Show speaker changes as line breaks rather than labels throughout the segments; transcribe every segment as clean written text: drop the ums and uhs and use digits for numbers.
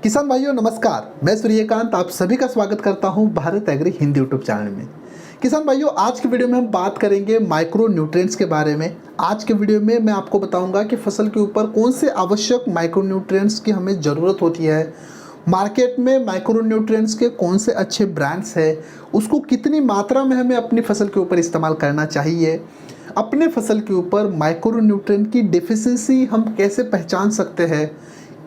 किसान भाइयों नमस्कार, मैं सूर्यकांत आप सभी का स्वागत करता हूं Bharat agri Hindi YouTube channel में। किसान भाइयों आज की वीडियो में हम बात करेंगे माइक्रो न्यूट्रिएंट्स के बारे में। आज के वीडियो में मैं आपको बताऊंगा कि फसल के ऊपर कौन से आवश्यक माइक्रो न्यूट्रिएंट्स की हमें ज़रूरत होती है, मार्केट में माइक्रो न्यूट्रिएंट्स के कौन से अच्छे ब्रांड्स हैं, उसको कितनी मात्रा में हमें अपनी फसल के ऊपर इस्तेमाल करना चाहिए, अपने फसल के ऊपर माइक्रो न्यूट्रिएंट की डेफिशिएंसी हम कैसे पहचान सकते हैं।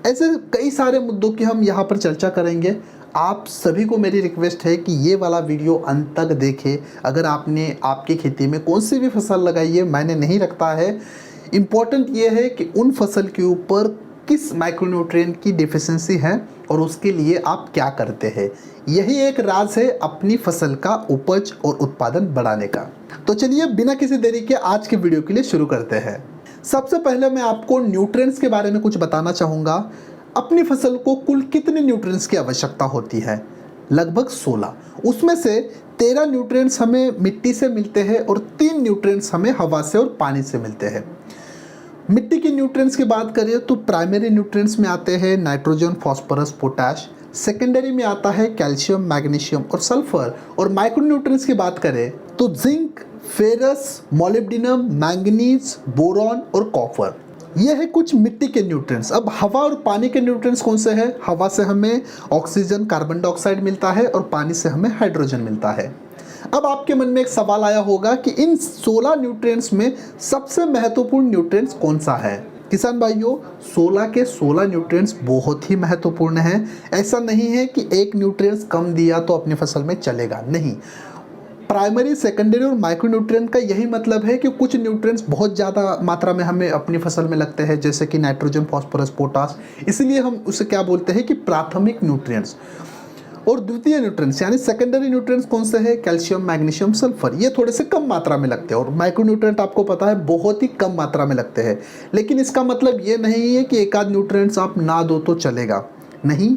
ऐसे कई सारे मुद्दों की हम यहाँ पर चर्चा करेंगे। आप सभी को मेरी रिक्वेस्ट है कि ये वाला वीडियो अंत तक देखें। अगर आपने आपकी खेती में कौन सी भी फसल लगाई है मायने नहीं रखता है, इम्पॉर्टेंट ये है कि उन फसल के ऊपर किस माइक्रोन्यूट्रिएंट की डेफिशिएंसी है और उसके लिए आप क्या करते हैं। यही एक राज है अपनी फसल का उपज और उत्पादन बढ़ाने का। तो चलिए बिना किसी देरी के आज के वीडियो के लिए शुरू करते हैं। सबसे पहले मैं आपको न्यूट्रिएंट्स के बारे में कुछ बताना चाहूँगा। अपनी फसल को कुल कितने न्यूट्रिएंट्स की आवश्यकता होती है? लगभग 16। उसमें से 13 न्यूट्रिएंट्स हमें मिट्टी से मिलते हैं और 3 न्यूट्रिएंट्स हमें हवा से और पानी से मिलते हैं। मिट्टी के न्यूट्रिएंट्स की बात करें तो प्राइमरी न्यूट्रिएंट्स में आते हैं नाइट्रोजन, फास्फोरस, पोटाश। सेकेंडरी में आता है कैल्शियम, मैग्नीशियम और सल्फर। और माइक्रो न्यूट्रिएंट्स की बात करें तो zinc, ferrous, molybdenum, manganese, boron और कॉपर। ये है कुछ मिट्टी के न्यूट्रिएंट्स। अब हवा और पानी के न्यूट्रिएंट्स कौन से हैं? हवा से हमें ऑक्सीजन, कार्बन डाइऑक्साइड मिलता है और पानी से हमें हाइड्रोजन मिलता है। अब आपके मन में एक सवाल आया होगा कि इन 16 न्यूट्रिएंट्स में सबसे महत्वपूर्ण न्यूट्रिएंट्स कौन सा है? किसान भाइयों 16 के 16 न्यूट्रिएंट्स बहुत ही महत्वपूर्ण हैं। ऐसा नहीं है कि एक न्यूट्रिएंट्स कम दिया तो अपनी फसल में चलेगा, नहीं। प्राइमरी, सेकेंडरी और माइक्रो न्यूट्रिएंट का यही मतलब है कि कुछ न्यूट्रिएंट्स बहुत ज़्यादा मात्रा में हमें अपनी फसल में लगते हैं, जैसे कि नाइट्रोजन, फास्फोरस, पोटाश। इसलिए हम उसे क्या बोलते हैं कि प्राथमिक न्यूट्रिएंट्स। और द्वितीय न्यूट्रिएंट्स यानी सेकेंडरी न्यूट्रिएंट्स कौन से हैं? Calcium, magnesium, sulphur. ये थोड़े से कम मात्रा में लगते हैं और माइक्रो न्यूट्रिएंट आपको पता है बहुत ही कम मात्रा में लगते हैं। लेकिन इसका मतलब ये नहीं है कि एक आध न्यूट्रिएंट्स आप ना दो तो चलेगा, नहीं।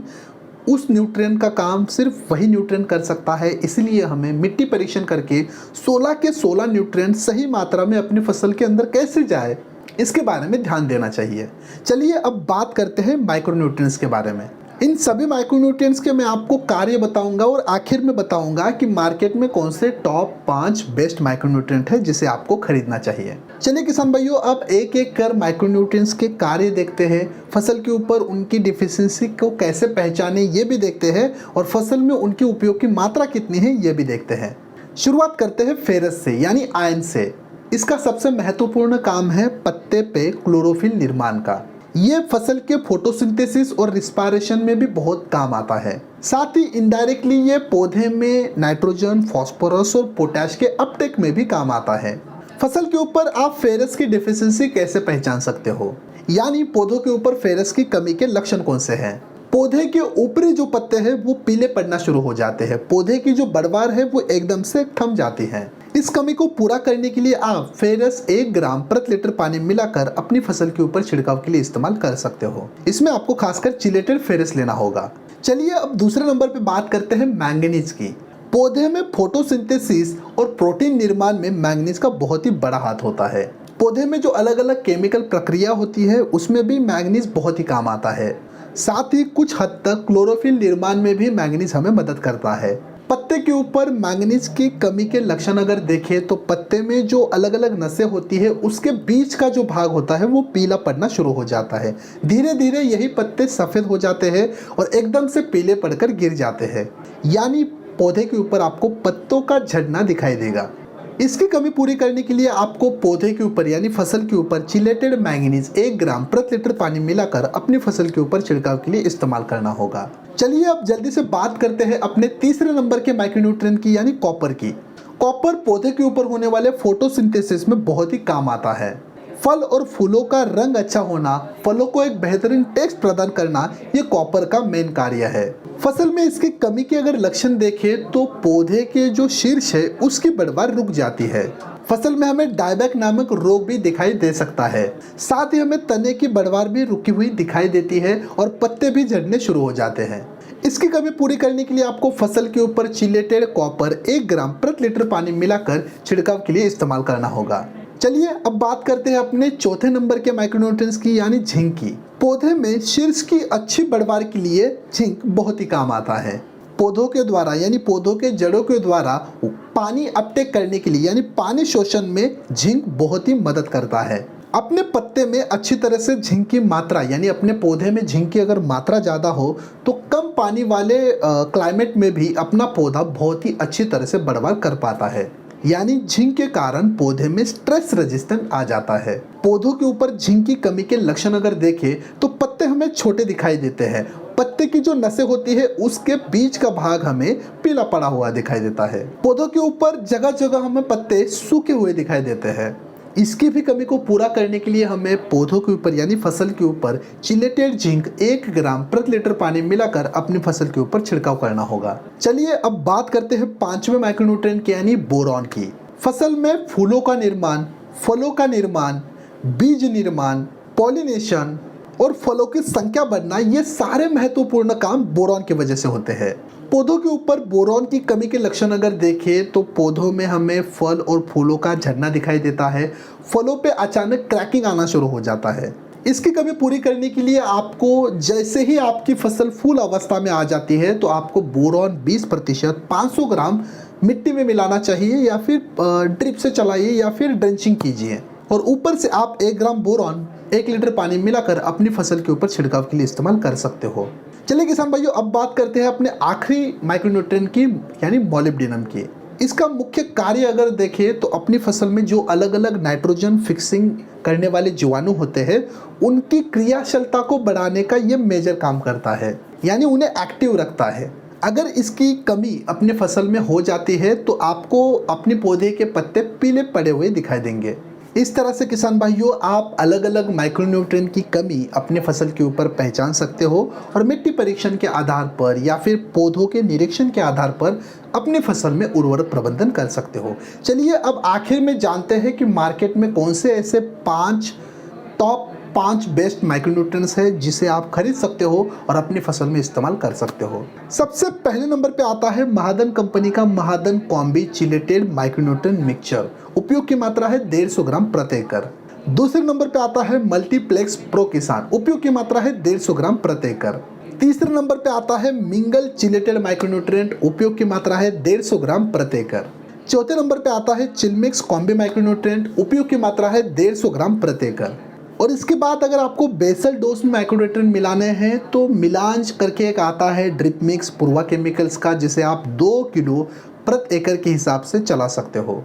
उस न्यूट्रिएंट का काम सिर्फ वही न्यूट्रिएंट कर सकता है। इसलिए हमें मिट्टी परीक्षण करके 16 के 16 न्यूट्रिएंट सही मात्रा में अपनी फसल के अंदर कैसे जाए, इसके बारे में ध्यान देना चाहिए। चलिए अब बात करते हैं माइक्रो न्यूट्रिएंट्स के बारे में। इन सभी माइक्रो न्यूट्रिएंट्स के मैं आपको कार्य बताऊंगा और आखिर में बताऊंगा कि मार्केट में कौन से टॉप 5 बेस्ट माइक्रो न्यूट्रिएंट है जिसे आपको खरीदना चाहिए। चलिए किसान भाइयों अब एक एक कर माइक्रो न्यूट्रिएंट्स के कार्य देखते हैं। फसल के ऊपर उनकी डिफिशियंसी को कैसे पहचाने ये भी देखते हैं और फसल में उनके उपयोग की मात्रा कितनी है ये भी देखते हैं। शुरुआत करते हैं फेरस से यानी आयन से। इसका सबसे महत्वपूर्ण काम है पत्ते पे क्लोरोफिल निर्माण का। ये फसल के फोटोसिंथेसिस और रिस्पायरेशन में भी बहुत काम आता है। साथ ही इनडायरेक्टली ये पौधे में नाइट्रोजन, फास्फोरस और पोटाश के अपटेक में भी काम आता है। फसल के ऊपर आप फेरस की डेफिशिएंसी कैसे पहचान सकते हो, यानी पौधों के ऊपर फेरस की कमी के लक्षण कौन से हैं? पौधे के ऊपरी जो पत्ते हैं वो पीले पड़ना शुरू हो जाते हैं। पौधे की जो बढ़वार है वो एकदम से थम जाती है। इस कमी को पूरा करने के लिए आप फेरस 1 ग्राम प्रति लीटर पानी मिलाकर अपनी फसल के ऊपर छिड़काव के लिए इस्तेमाल कर सकते हो। इसमें आपको खासकर चिलेटेड फेरस लेना होगा। चलिए अब दूसरे नंबर पे बात करते हैं मैंगनीज की। पौधे में फोटोसिंथेसिस और प्रोटीन निर्माण में मैंगनीज का बहुत ही बड़ा हाथ होता है। पौधे में जो अलग अलग केमिकल प्रक्रिया होती है उसमें भी मैंगनीज बहुत ही काम आता है। साथ ही कुछ हद तक क्लोरोफिल निर्माण में भी मैंगनीज हमें मदद करता है। पत्ते के ऊपर मैंगनीज की कमी के लक्षण अगर देखें तो पत्ते में जो अलग अलग नसें होती है उसके बीच का जो भाग होता है वो पीला पड़ना शुरू हो जाता है। धीरे धीरे यही पत्ते सफ़ेद हो जाते हैं और एकदम से पीले पड़कर गिर जाते हैं, यानी पौधे के ऊपर आपको पत्तों का झड़ना दिखाई देगा। इसकी कमी पूरी करने के लिए आपको पौधे के ऊपर यानी फसल के ऊपर चिलेटेड मैंगनीज 1 ग्राम प्रति लीटर पानी मिलाकर अपनी फसल के ऊपर छिड़काव के लिए इस्तेमाल करना होगा। चलिए अब जल्दी से बात करते हैं अपने तीसरे नंबर के माइक्रोन्यूट्रिएंट की यानी कॉपर की। कॉपर पौधे के ऊपर होने वाले फोटोसिंथेसिस में बहुत ही काम आता है। फल और फूलों का रंग अच्छा होना, फलों को एक बेहतरीन टेक्स्ट प्रदान करना, ये कॉपर का मेन कार्य है। फसल में इसकी कमी के अगर लक्षण देखें तो पौधे के जो शीर्ष है उसकी बढ़वार रुक जाती है। फसल में हमें डायबैक नामक रोग भी दिखाई दे सकता है। साथ ही हमें तने की बढ़वार भी रुकी हुई दिखाई देती है और पत्ते भी झड़ने शुरू हो जाते हैं। इसकी कमी पूरी करने के लिए आपको फसल के ऊपर चिलेटेड कॉपर 1 ग्राम प्रति लीटर पानी मिलाकर छिड़काव के लिए इस्तेमाल करना होगा। चलिए अब बात करते हैं अपने चौथे नंबर के माइक्रोन्यूट्रिएंट्स की यानी जिंक की। पौधे में शीर्ष की अच्छी बढ़वार के लिए जिंक बहुत ही काम आता है। पौधों के द्वारा यानी पौधों के जड़ों के द्वारा पानी अपटेक करने के लिए यानी पानी शोषण में जिंक बहुत ही मदद करता है। अपने पत्ते में अच्छी तरह से जिंक की मात्रा यानी अपने पौधे में जिंक की अगर मात्रा ज़्यादा हो तो कम पानी वाले क्लाइमेट में भी अपना पौधा बहुत ही अच्छी तरह से बढ़वार कर पाता है। यानी जिंक के कारण पौधे में स्ट्रेस रेजिस्टेंट आ जाता है। पौधों के ऊपर जिंक की कमी के लक्षण अगर देखें तो पत्ते हमें छोटे दिखाई देते हैं। पत्ते की जो नसें होती है उसके बीच का भाग हमें पीला पड़ा हुआ दिखाई देता है। पौधों के ऊपर जगह जगह हमें पत्ते सूखे हुए दिखाई देते हैं। इसकी भी कमी को पूरा करने के लिए हमें पौधों के ऊपर यानी फसल के ऊपर चिलेटेड जिंक 1 ग्राम प्रति लीटर पानी मिलाकर अपनी फसल के ऊपर छिड़काव करना होगा। चलिए अब बात करते हैं 5वें माइक्रोन्यूट्रिएंट के यानी बोरॉन की। फसल में फूलों का निर्माण, फलों का निर्माण, बीज निर्माण, पॉलिनेशन और फलों की संख्या बढ़ना, ये सारे महत्वपूर्ण काम बोरॉन की वजह से होते हैं। पौधों के ऊपर बोरॉन की कमी के लक्षण अगर देखें तो पौधों में हमें फल और फूलों का झड़ना दिखाई देता है। फलों पे अचानक क्रैकिंग आना शुरू हो जाता है। इसकी कमी पूरी करने के लिए आपको जैसे ही आपकी फसल फूल अवस्था में आ जाती है तो आपको बोरॉन 20% 500 ग्राम मिट्टी में मिलाना चाहिए या फिर ड्रिप से चलाइए या फिर ड्रेंचिंग कीजिए और ऊपर से आप 1 ग्राम बोरॉन 1 लीटर पानी मिलाकर अपनी फसल के ऊपर छिड़काव के लिए इस्तेमाल कर सकते हो। चलिए किसान भाइयों अब बात करते हैं अपने आखिरी माइक्रोन्यूट्रिएंट की यानी मोलिब्डेनम की। इसका मुख्य कार्य अगर देखें तो अपनी फसल में जो अलग अलग नाइट्रोजन फिक्सिंग करने वाले जीवाणु होते हैं उनकी क्रियाशीलता को बढ़ाने का ये मेजर काम करता है, यानी उन्हें एक्टिव रखता है। अगर इसकी कमी अपने फसल में हो जाती है तो आपको अपने पौधे के पत्ते पीले पड़े हुए दिखाई देंगे। इस तरह से किसान भाइयों आप अलग अलग माइक्रोन्यूट्रिएंट की कमी अपने फसल के ऊपर पहचान सकते हो और मिट्टी परीक्षण के आधार पर या फिर पौधों के निरीक्षण के आधार पर अपनी फसल में उर्वरक प्रबंधन कर सकते हो। चलिए अब आखिर में जानते हैं कि मार्केट में कौन से ऐसे टॉप 5 बेस्ट माइक्रोन्यूट्रिएंट्स है जिसे आप खरीद सकते हो और अपनी फसल में इस्तेमाल कर सकते हो। सबसे पहले नंबर पे आता है महादन कंपनी का महादन कॉम्बी चिलेटेड माइक्रोन्यूट्रिएंट मिक्सचर। उपयोग की मात्रा है 150 ग्राम प्रति एकड़। दूसरे नंबर पे आता है मल्टीप्लेक्स प्रो किसान। उपयोग की मात्रा है 150 ग्राम प्रति एकड़। तीसरे नंबर पे आता है मिंगल चिलेटेड माइक्रोन्यूट्रिएंट। उपयोग की मात्रा है 150 ग्राम प्रति एकड़। चौथे नंबर पे आता है चिलमिक्स कॉम्बी माइक्रोन्यूट्रिएंट। उपयोग की मात्रा है 150 ग्राम प्रति एकड़। और इसके बाद अगर आपको बेसल डोज में माइक्रोन्यूट्रिएंट मिलाने हैं तो मिलांज करके एक आता है ड्रिप मिक्स पूर्वा केमिकल्स का, जिसे आप 2 किलो प्रति एकड़ के हिसाब से चला सकते हो।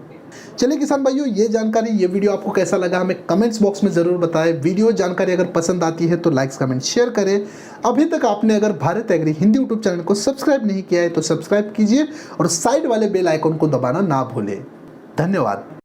चलिए किसान भाइयों ये जानकारी ये वीडियो आपको कैसा लगा हमें कमेंट्स बॉक्स में ज़रूर बताएं। वीडियो जानकारी अगर पसंद आती है तो लाइक्स कमेंट शेयर करें। अभी तक आपने अगर Bharat agri Hindi YouTube channel को सब्सक्राइब नहीं किया है तो सब्सक्राइब कीजिए और साइड वाले बेल आइकन को दबाना ना भूलें। धन्यवाद।